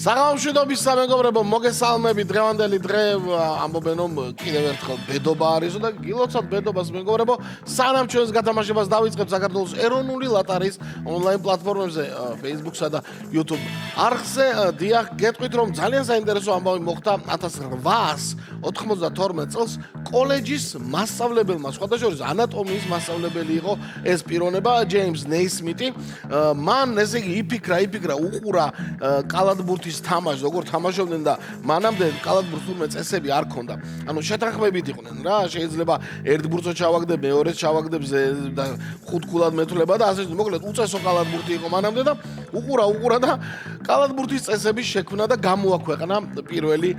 საღამოშვიდობის სამეგობრებო, მოგესალმები დღევანდელი დღე ამბობენ რომ კიდევ ერთხელ ბედობა არისო და გილოცავთ ბედობას მეგობრებო. სანამ ჩვენს გათამაშებას დავიწყებთ საქართველოს ეროვნული ლოტარიის ონლაინ პლატფორმებზე, Facebook-სა და YouTube არხზე, დიახ, გეტყვით რომ ძალიან საინტერესო ამბავი მოხდა 1892 წელს კოლეჯის მასწავლებელმა, სხვადასხვა ანატომიის მასწავლებელი იყო ეს პიროვნება, ჯეიმს ნეისმიტი. მან ესე იგი იფიქრა, უყურა კალათბურთის თამაშს, როგორ თამაშობდნენ და მანამდე კალათბურთს თურმე წესები არ ქონდა. ანუ შეთანხმებით იყვნენ რა, შეიძლება ერთ ბურთს ჩავაგდებ, მეორეს ჩავაგდებ და ხუთგულად მეთვლება და ასე მოკლედ უწესო კალათბურთი იყო მანამდე და უყურა და კალათბურთის წესების შექმნა და გამოაქვეყნა პირველი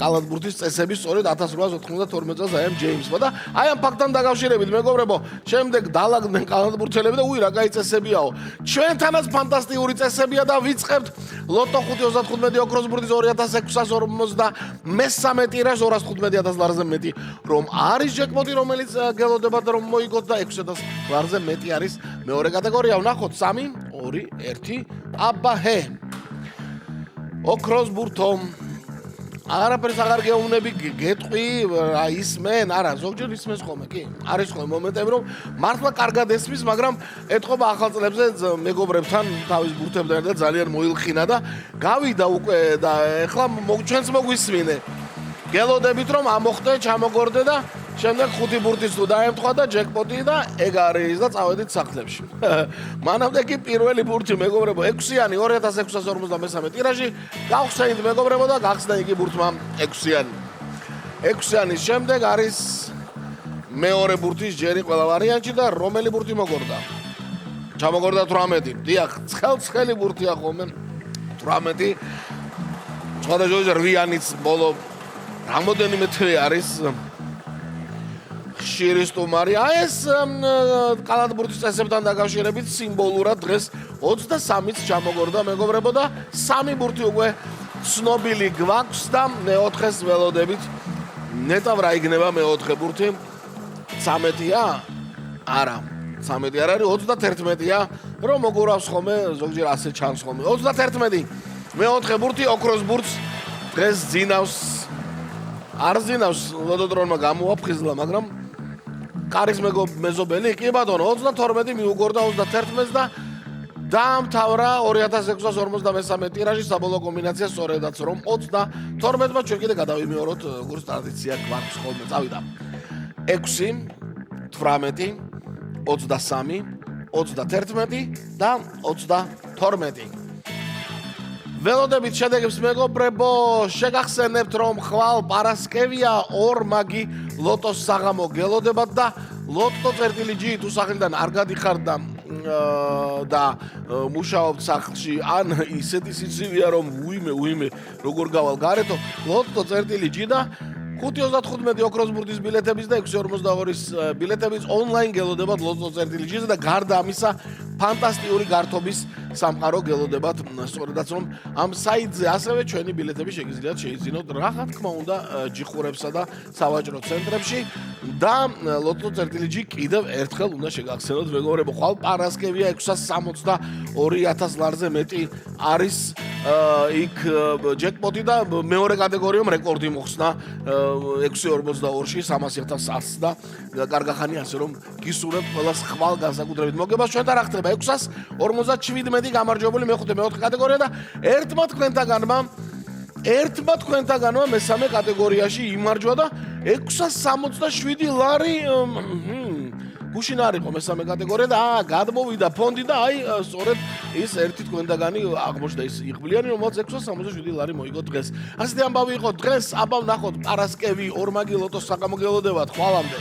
კალათბურთის წესები სწორედ 1892 წელს აი ამ ჯეიმსმა და აი ამ ფაქტთან დაკავშირებით მეგობრებო, შემდეგ დაალაგდნენ კალათბურთელები და რა კაი წესებიაო. ჩვენთანაც ფანტასტიკური წესებია და ვიწყებთ ლოტო 535 ოქროს ბურთის 2653 ტირაჟ 250000 ლარზე მეტი რომ არის ჯეკპოტი რომელიც გელოდება და რომ მოიგოთ და 6000 ლარზე მეტი არის მეორე კატეგორია. ვნახოთ 3 2 1 აბაჰე ოქროს ბურთო არაფერს აღარ გეუბნები, გეტყვი, რა ისმენ, არა, ზოგჯერ ისმენს ხოლმე, კი. არის ხოლმე მომენტები, რომ მართლა კარგად ესმის, მაგრამ ეთყობა ახალ წლებზე მეგობრებთან თავის ბურთებთან და ძალიან მოილხინა და გავიდა უკვე და ეხლა ჩვენც მოგვისმინე. გელოდებით რომ ამოხდე, ჩამოგორდე და შემდეგ 5 ბურთის თუ დაემთხვა და ჯეკპოტი და ეგ არის და წავედით სახლებში. მანამდე კი პირველი ბურთი მეგობრებო 6-იანი 2653 ტირაჟი გავხსენით მეგობრებო და გახსნა იგი ბურთმა 6-იანი. 6-яნის შემდეგ არის მეორე ბურთის ჯერი ყველა ვარიანტში და რომელი ბურთი მოგორდა? ჩამოგორდა 18. დიახ, ცხელი ბურთია ხოლმე 18. სხვადასხვა 8-იანიც ბოლო რამოდენიმე თვე არის ხშირი სტუმარი. აი ეს კალათბურთის წესებთან დაკავშირებით სიმბოლურად დღეს 23-იც ჩამოგორდა მეგობრებო და 3 ბურთი უკვე ცნობილი გვაქვს და მეოთხეს ველოდებით. ნეტავ რა იქნება მეოთხე ბურთი? 13-ია? არა, 13 არ არის, 31-ია, რომ მოგურავს ხოლმე, ზოგჯერ ასე ჩანს ხოლმე. 31 მეოთხე ბურთი ოქროს ბურთს დღეს ძინავს. არ ძინავს ლოდოდრონმა გამოაფხიზლა, მაგრამ კარის მეზობელი, კი ბატონო, 32 მიუგორდა 31-ს და დაამთავრა 2653 ტირაჟი საბოლოო კომბინაცია სწორედაც რომ 32-მა ჩვენ კიდე გადავიმეოროთ როგორც ტრადიცია გვაქვს ხოლმე. წავიდა 6, 18, 23, 31 და 32. ველოდებით შედეგებს მეგობრებო, შეგახსენებთ რომ ხვალ პარასკევია ორმაგი ლოტოს საღამო გელოდებათ და ლოტო წერტილი ჯი თუ სახლიდან არ გადიხარ და მუშაობთ სახლში ან ისეთი სიცივეა რომ უიმე როგორ გავალ გარეთო ლოტო წერტილი ჯი და 5.35 ოქროს ბურთის ბილეთების და 6.42-ის ბილეთების ონლაინ გელოდებათ ლოტო წერტილი ჯიზე და გარდა ამისა ფანტასტიკური გართობის სამყარო გელოდებათ სწორედაც რომ ამ საიტზე ასევე ჩვენი ბილეთები შეგიძლიათ შეიძინოთ რა თქმა უნდა ჯიხურებსა და სავაჭრო ცენტრებში და ლოტო წერტილი ჯი კიდევ ერთხელ უნდა შეგახსენოთ მეგობრებო, ხვალ პარასკევია 662,000 ლარზე მეტი არის იქ ჯეკპოტი და მეორე კატეგორიამ რეკორდი მოხსნა 642-ში 300,000 და კარგახანი ასე რომ გისურვებ ყველას ხვალ განსაკუთრებით მოგებას. ჩვენთან რა ხდება 657 გამარჯვებული მეხუთე მეოთხე კატეგორია და ერთმა თქვენთაგანმა მესამე კატეგორიაში იმარჯვა და 667 ლარი გუშინ არ იყო მესამე კატეგორია და გადმოვიდა ფონდი და აი სწორედ ის ერთი თქვენთაგანი აღმოჩნდა ის იღბლიანი რომელსაც 667 ლარი მოიგო დღეს. ასეთი ამბავი იყო დღეს, აბა ვნახოთ პარასკევი ორმაგი ლოტოს საღამო გელოდებათ ხვალამდე.